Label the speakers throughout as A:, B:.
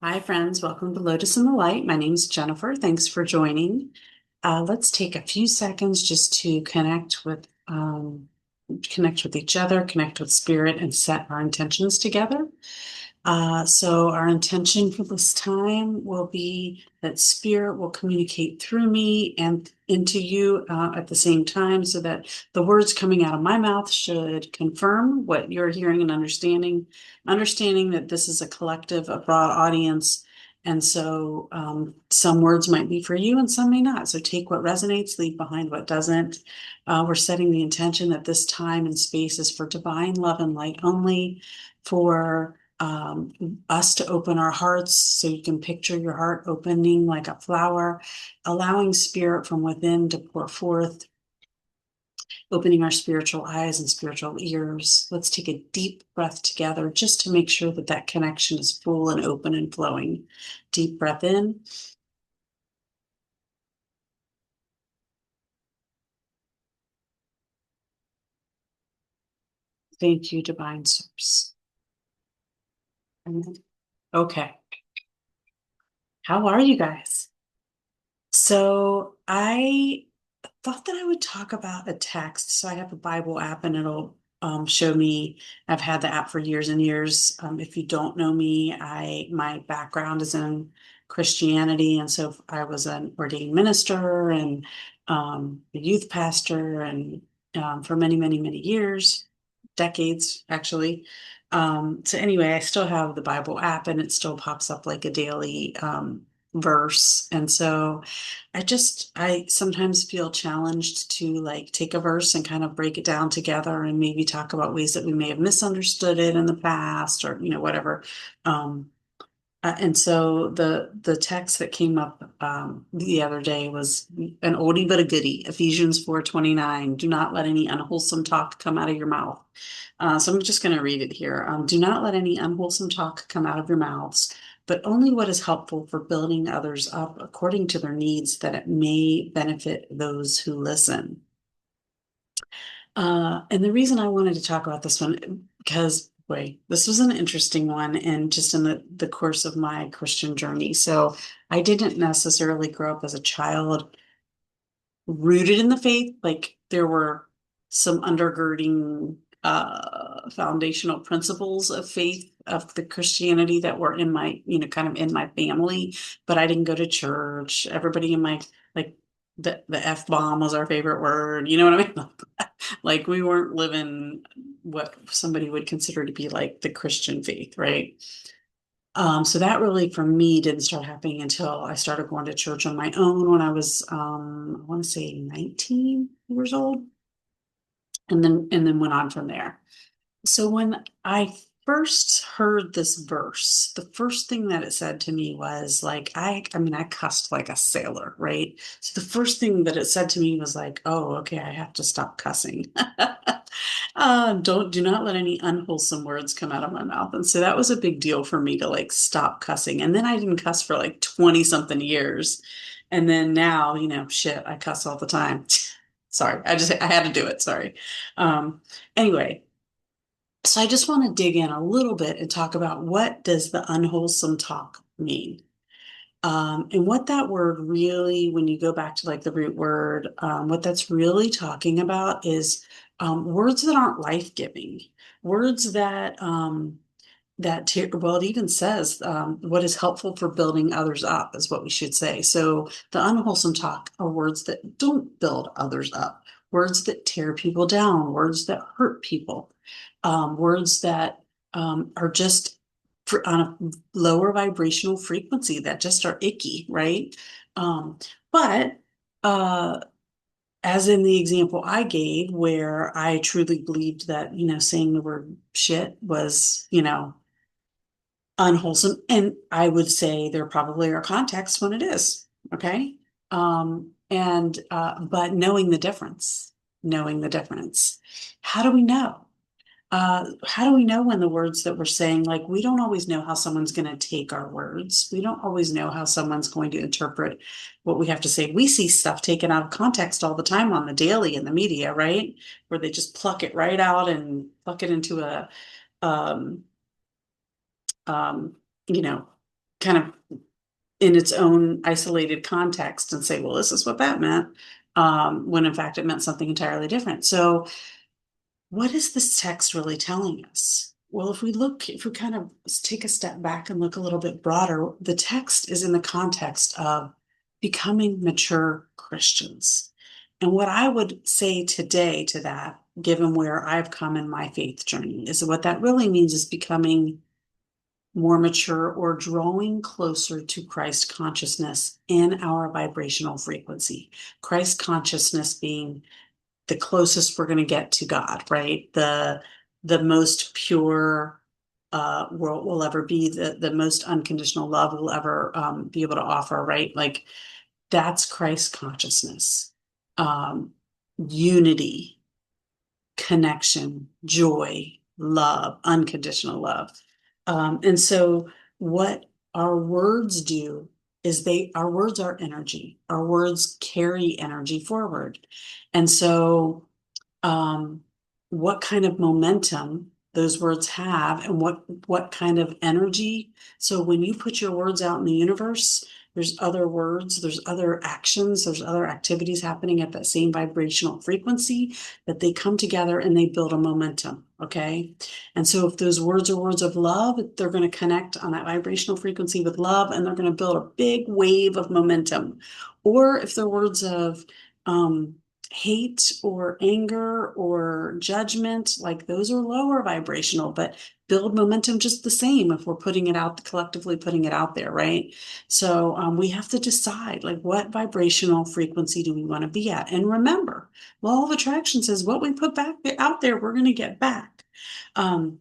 A: Hi, friends. Welcome to Lotus in the Light. My name is Jennifer. Thanks for joining. Let's take a few seconds just to connect with each other, connect with spirit, and set our intentions together. So our intention for this time will be that spirit will communicate through me and into you at the same time, so that the words coming out of my mouth should confirm what you're hearing and understanding that this is a collective, a broad audience. And so some words might be for you and some may not. So take what resonates, leave behind what doesn't. We're setting the intention that this time and space is for divine love and light only, for us to open our hearts, so you can picture your heart opening like a flower, allowing spirit from within to pour forth, opening our spiritual eyes and spiritual ears. Let's take a deep breath together just to make sure that that connection is full and open and flowing. Deep breath in. Thank you, divine source. Okay. How are you guys? So I thought that I would talk about a text. So I have a Bible app and it'll show me. I've had the app for years and years. If you don't know me, my background is in Christianity, and so I was an ordained minister and a youth pastor, and for many, many, many years, decades actually. So anyway, I still have the Bible app, and it still pops up like a daily verse, and so I sometimes feel challenged to like take a verse and kind of break it down together and maybe talk about ways that we may have misunderstood it in the past, or whatever. Um, and so the text that came up the other day was an oldie but a goodie, Ephesians 4:29. Do not let any unwholesome talk come out of your mouth. So I'm just going to read it here. Do not let any unwholesome talk come out of your mouths, but only what is helpful for building others up according to their needs, that it may benefit those who listen. And the reason I wanted to talk about this one, because boy, this was an interesting one, and just in the course of my Christian journey. So I didn't necessarily grow up as a child rooted in the faith. Like there were some undergirding foundational principles of faith, of the Christianity, that were in my, kind of in my family, but I didn't go to church. Everybody in my, like, the F-bomb was our favorite word. You know what I mean? Like we weren't living what somebody would consider to be like the Christian faith, right? So that really for me didn't start happening until I started going to church on my own when I was I want to say 19 years old, and then went on from there. So when I first heard this verse, the first thing that it said to me was like, I mean, I cussed like a sailor, right? So the first thing that it said to me was like, oh, okay, I have to stop cussing. Do not let any unwholesome words come out of my mouth. And so that was a big deal for me to like stop cussing. And then I didn't cuss for like 20 something years. And then now, shit, I cuss all the time. Sorry, I had to do it. Sorry. Anyway, so I just want to dig in a little bit and talk about, what does the unwholesome talk mean? And what that word really, when you go back to like the root word, what that's really talking about is words that aren't life-giving, words well, it even says what is helpful for building others up is what we should say. So the unwholesome talk are words that don't build others up, words that tear people down, words that hurt people, words that are just on a lower vibrational frequency, that just are icky, right? But as in the example I gave, where I truly believed that, saying the word shit was, unwholesome. And I would say there probably are contexts when it is. Okay. But knowing the difference, how do we know? How do we know when the words that we're saying, like, we don't always know how someone's going to take our words. We don't always know how someone's going to interpret what we have to say. We see stuff taken out of context all the time on the daily in the media, right? Where they just pluck it right out and pluck it into a, um, um, you know, kind of in its own isolated context and say, well, this is what that meant, when in fact it meant something entirely different. So what is this text really telling us? Well, if we kind of take a step back and look a little bit broader, the text is in the context of becoming mature Christians. And what I would say today to that, given where I've come in my faith journey, is what that really means is becoming more mature or drawing closer to Christ consciousness in our vibrational frequency. Christ consciousness being the closest we're going to get to God, right? The most pure world will ever be, the most unconditional love we'll ever be able to offer, right? Like that's Christ consciousness. Um, Unity, connection, joy, love, unconditional love. And so what our words do is our words are energy. Our words carry energy forward. And so um, what kind of momentum those words have and what kind of energy. So when you put your words out in the universe, there's other words, there's other actions, there's other activities happening at that same vibrational frequency that they come together and they build a momentum. Okay. And so if those words are words of love, they're going to connect on that vibrational frequency with love and they're going to build a big wave of momentum. Or if they're words of hate or anger or judgment, like those are lower vibrational, but build momentum just the same if we're putting it out, collectively putting it out there, right? So we have to decide like what vibrational frequency do we want to be at? And remember, law of attraction says what we put back out there, we're going to get back. Um,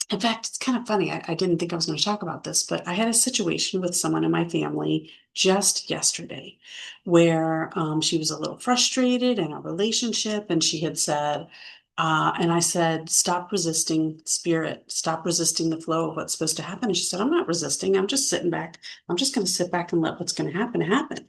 A: in fact, it's kind of funny. I didn't think I was going to talk about this, but I had a situation with someone in my family just yesterday where she was a little frustrated in a relationship and she had said, and I said, stop resisting spirit, stop resisting the flow of what's supposed to happen. And she said, I'm not resisting. I'm just sitting back. I'm just going to sit back and let what's going to happen happen.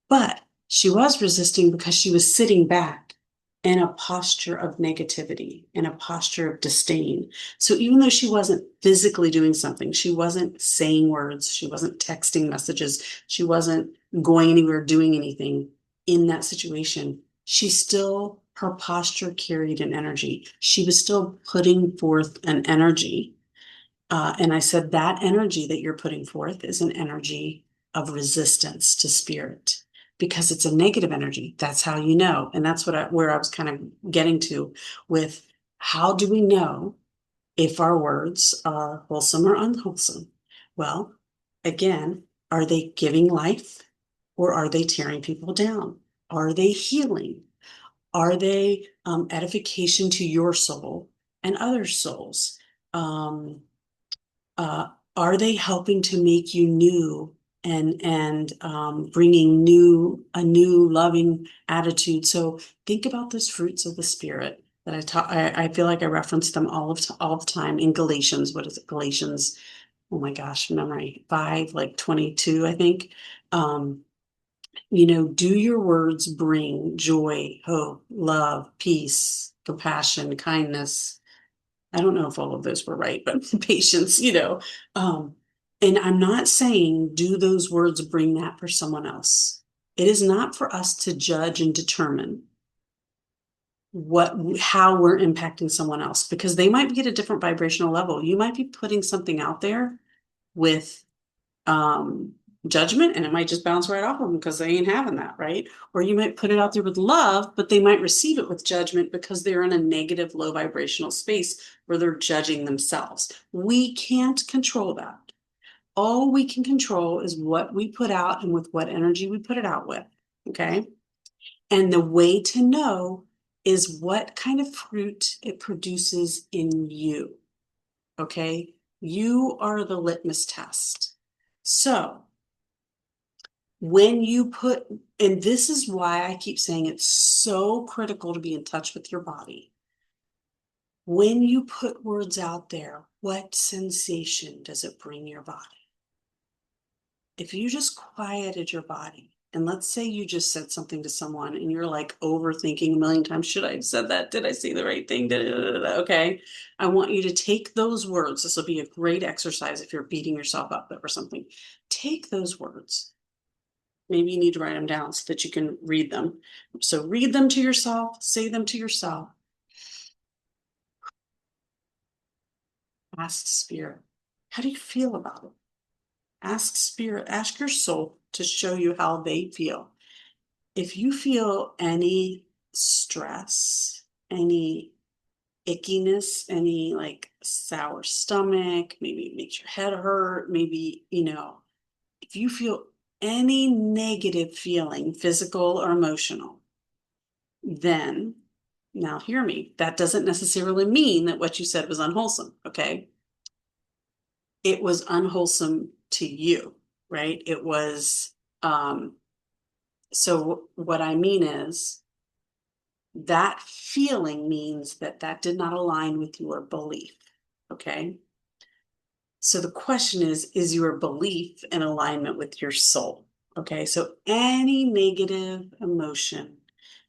A: But she was resisting because she was sitting back in a posture of negativity, in a posture of disdain. So even though she wasn't physically doing something, she wasn't saying words, she wasn't texting messages, she wasn't going anywhere, doing anything in that situation, she still, her posture carried an energy. She was still putting forth an energy and I said, that energy that you're putting forth is an energy of resistance to spirit because it's a negative energy. That's how you know. And that's where I was kind of getting to with how do we know if our words are wholesome or unwholesome? Well, again, are they giving life or are they tearing people down? Are they healing? Are they edification to your soul and other souls? Um, uh, are they helping to make you new and bringing a new loving attitude? So think about those fruits of the spirit that I taught. I feel like I reference them all the time in Galatians. What is it? Galatians. Oh my gosh, memory 5, like 22, I think. Um, do your words bring joy, hope, love, peace, compassion, kindness? I don't know if all of those were right, but patience. Um, and I'm not saying do those words bring that for someone else. It is not for us to judge and determine how we're impacting someone else because they might be at a different vibrational level. You might be putting something out there with um judgment and it might just bounce right off of them because they ain't having that, right? Or you might put it out there with love, but they might receive it with judgment because they're in a negative low vibrational space where they're judging themselves. We can't control that. All we can control is what we put out and with what energy we put it out with. Okay. And the way to know is what kind of fruit it produces in you. Okay. You are the litmus test. So when you put, and this is why I keep saying it's so critical to be in touch with your body. When you put words out there, what sensation does it bring your body? If you just quieted your body And let's say you just said something to someone and you're like overthinking a million times. Should I have said that? Did I say the right thing? Okay. I want you to take those words. This will be a great exercise if you're beating yourself up over something. Take those words. Maybe you need to write them down so that you can read them. So read them to yourself, say them to yourself. Ask Spirit, how do you feel about it? Ask Spirit, ask your soul to show you how they feel. If you feel any stress, any ickiness, any like sour stomach, maybe it makes your head hurt, maybe, if you feel any negative feeling, physical or emotional, then now hear me. That doesn't necessarily mean that what you said was unwholesome, okay? It was unwholesome to you, right? It was, so what I mean is that feeling means that that did not align with your belief, okay? So the question is your belief in alignment with your soul? Okay, so any negative emotion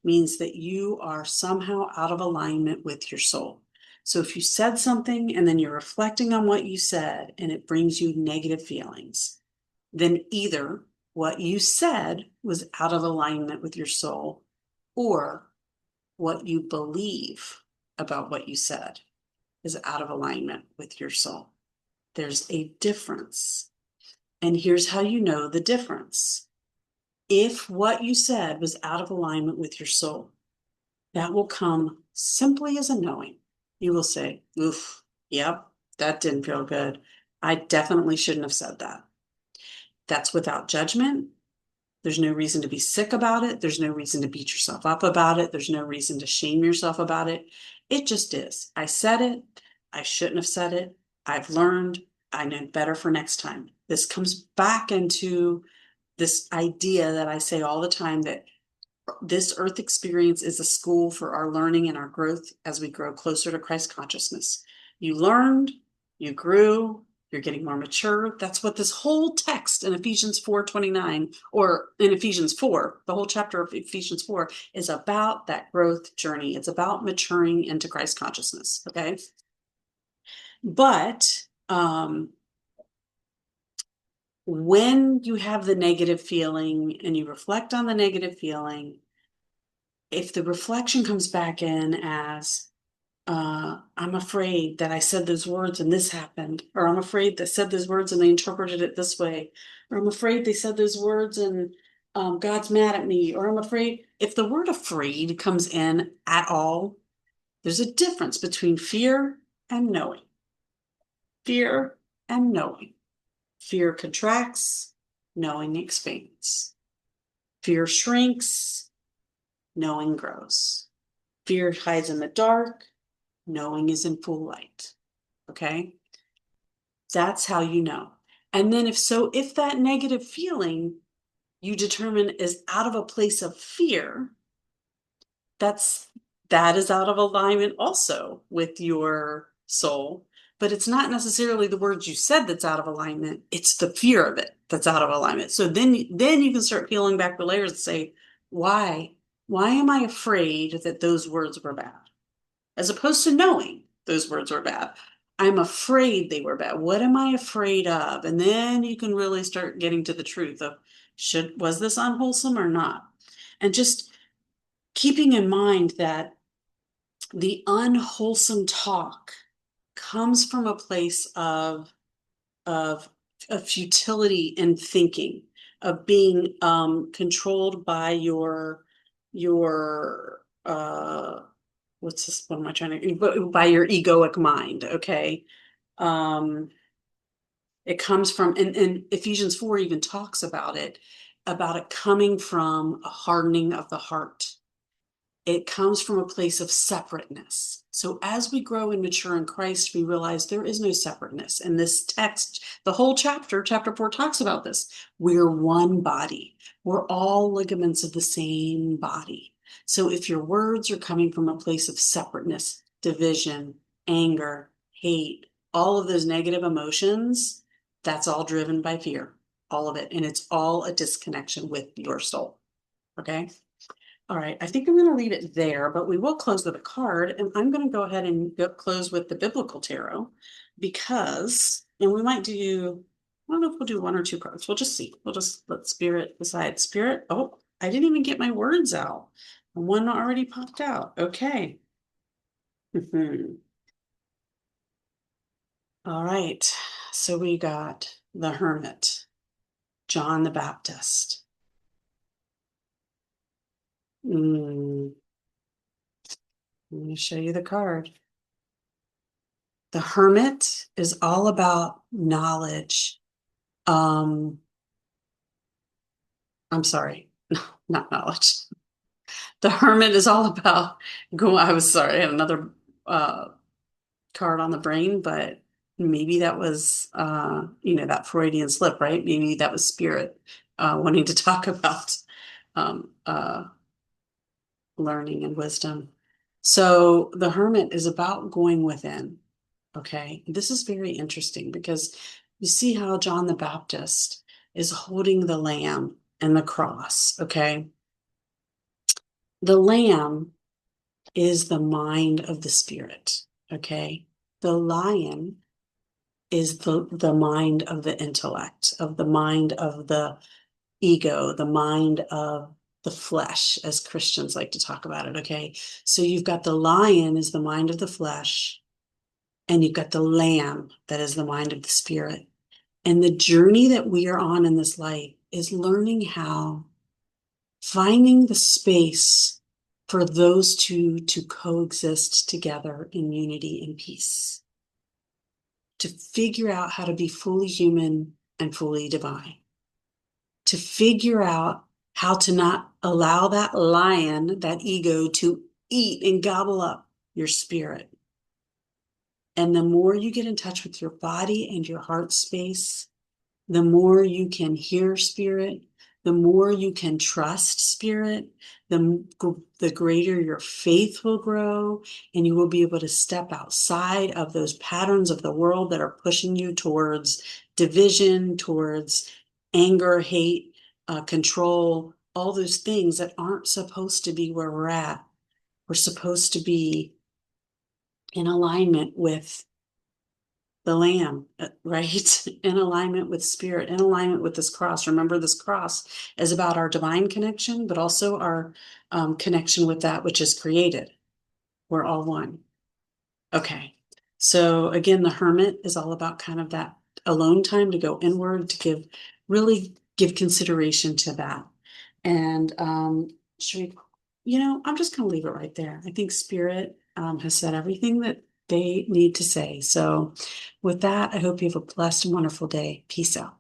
A: means that you are somehow out of alignment with your soul. So if you said something and then you're reflecting on what you said and it brings you negative feelings, then either what you said was out of alignment with your soul or what you believe about what you said is out of alignment with your soul. There's a difference. And here's how you know the difference. If what you said was out of alignment with your soul, that will come simply as a knowing. You will say, oof, yep, that didn't feel good. I definitely shouldn't have said that. That's without judgment. There's no reason to be sick about it. There's no reason to beat yourself up about it. There's no reason to shame yourself about it. It just is. I said it. I shouldn't have said it. I've learned. I know better for next time. This comes back into this idea that I say all the time that this earth experience is a school for our learning and our growth as we grow closer to Christ consciousness. You learned, you grew, you're getting more mature. That's what this whole text in Ephesians 4:29, or in Ephesians 4, the whole chapter of Ephesians 4 is about that growth journey. It's about maturing into Christ consciousness. Okay. But when you have the negative feeling and you reflect on the negative feeling, if the reflection comes back in as, I'm afraid that I said those words and this happened, or I'm afraid they said those words and they interpreted it this way, or I'm afraid they said those words and God's mad at me, or I'm afraid, if the word afraid comes in at all, there's a difference between fear and knowing. Fear and knowing. Fear contracts, knowing expands. Fear shrinks, knowing grows. Fear hides in the dark, knowing is in full light. Okay? That's how you know. And then if that negative feeling you determine is out of a place of fear, that is out of alignment also with your soul. But it's not necessarily the words you said that's out of alignment. It's the fear of it that's out of alignment. So then you can start peeling back the layers and say, why? Why am I afraid that those words were bad? As opposed to knowing those words were bad. I'm afraid they were bad. What am I afraid of? And then you can really start getting to the truth of was this unwholesome or not? And just keeping in mind that the unwholesome talk comes from a place of futility in thinking, of being controlled by your what's this? What am I trying to? By your egoic mind, okay? It comes from, and Ephesians 4 even talks about it coming from a hardening of the heart. It comes from a place of separateness. So as we grow and mature in Christ, we realize there is no separateness. And this text, the whole chapter 4 talks about this. We're one body. We're all ligaments of the same body. So if your words are coming from a place of separateness, division, anger, hate, all of those negative emotions, that's all driven by fear. all of it. And it's all a disconnection with your soul. Okay. All right. I think I'm going to leave it there, but we will close with a card. And I'm going to go ahead and close with the biblical tarot because, and we might do, I don't know if we'll do one or two cards. We'll just see. We'll just let spirit decide. Spirit. Oh, I didn't even get my words out. One already popped out. Okay. All right. So we got the Hermit, John the Baptist. Let me show you the card. The Hermit is all about knowledge. I'm sorry, not knowledge. The Hermit is all about go. I was sorry, I had another card on the brain, but maybe that was that Freudian slip, right? Maybe that was spirit wanting to talk about um, uh, learning and wisdom. So the Hermit is about going within. Okay, this is very interesting because you see how John the Baptist is holding the lamb and the cross. Okay, the lamb is the mind of the spirit. Okay, the lion is the mind of the intellect, of the mind of the ego, the mind of the flesh, as Christians like to talk about it. Okay, so you've got the lion is the mind of the flesh, and you've got the lamb that is the mind of the spirit. And the journey that we are on in this life is learning how, finding the space for those two to coexist together in unity and peace, to figure out how to be fully human and fully divine, to figure out how to not allow that lion, that ego, to eat and gobble up your spirit. And the more you get in touch with your body and your heart space, the more you can hear spirit, the more you can trust spirit, the greater your faith will grow, and you will be able to step outside of those patterns of the world that are pushing you towards division, towards anger, hate, control, all those things that aren't supposed to be where we're at. We're supposed to be in alignment with the lamb, right? In alignment with spirit, in alignment with this cross. Remember, this cross is about our divine connection, but also our connection with that which is created. We're all one. Okay. So again, the hermit is all about kind of that alone time to go inward, to really give consideration to that. And should we, I'm just going to leave it right there. I think spirit has said everything that they need to say. So with that, I hope you have a blessed and wonderful day. Peace out.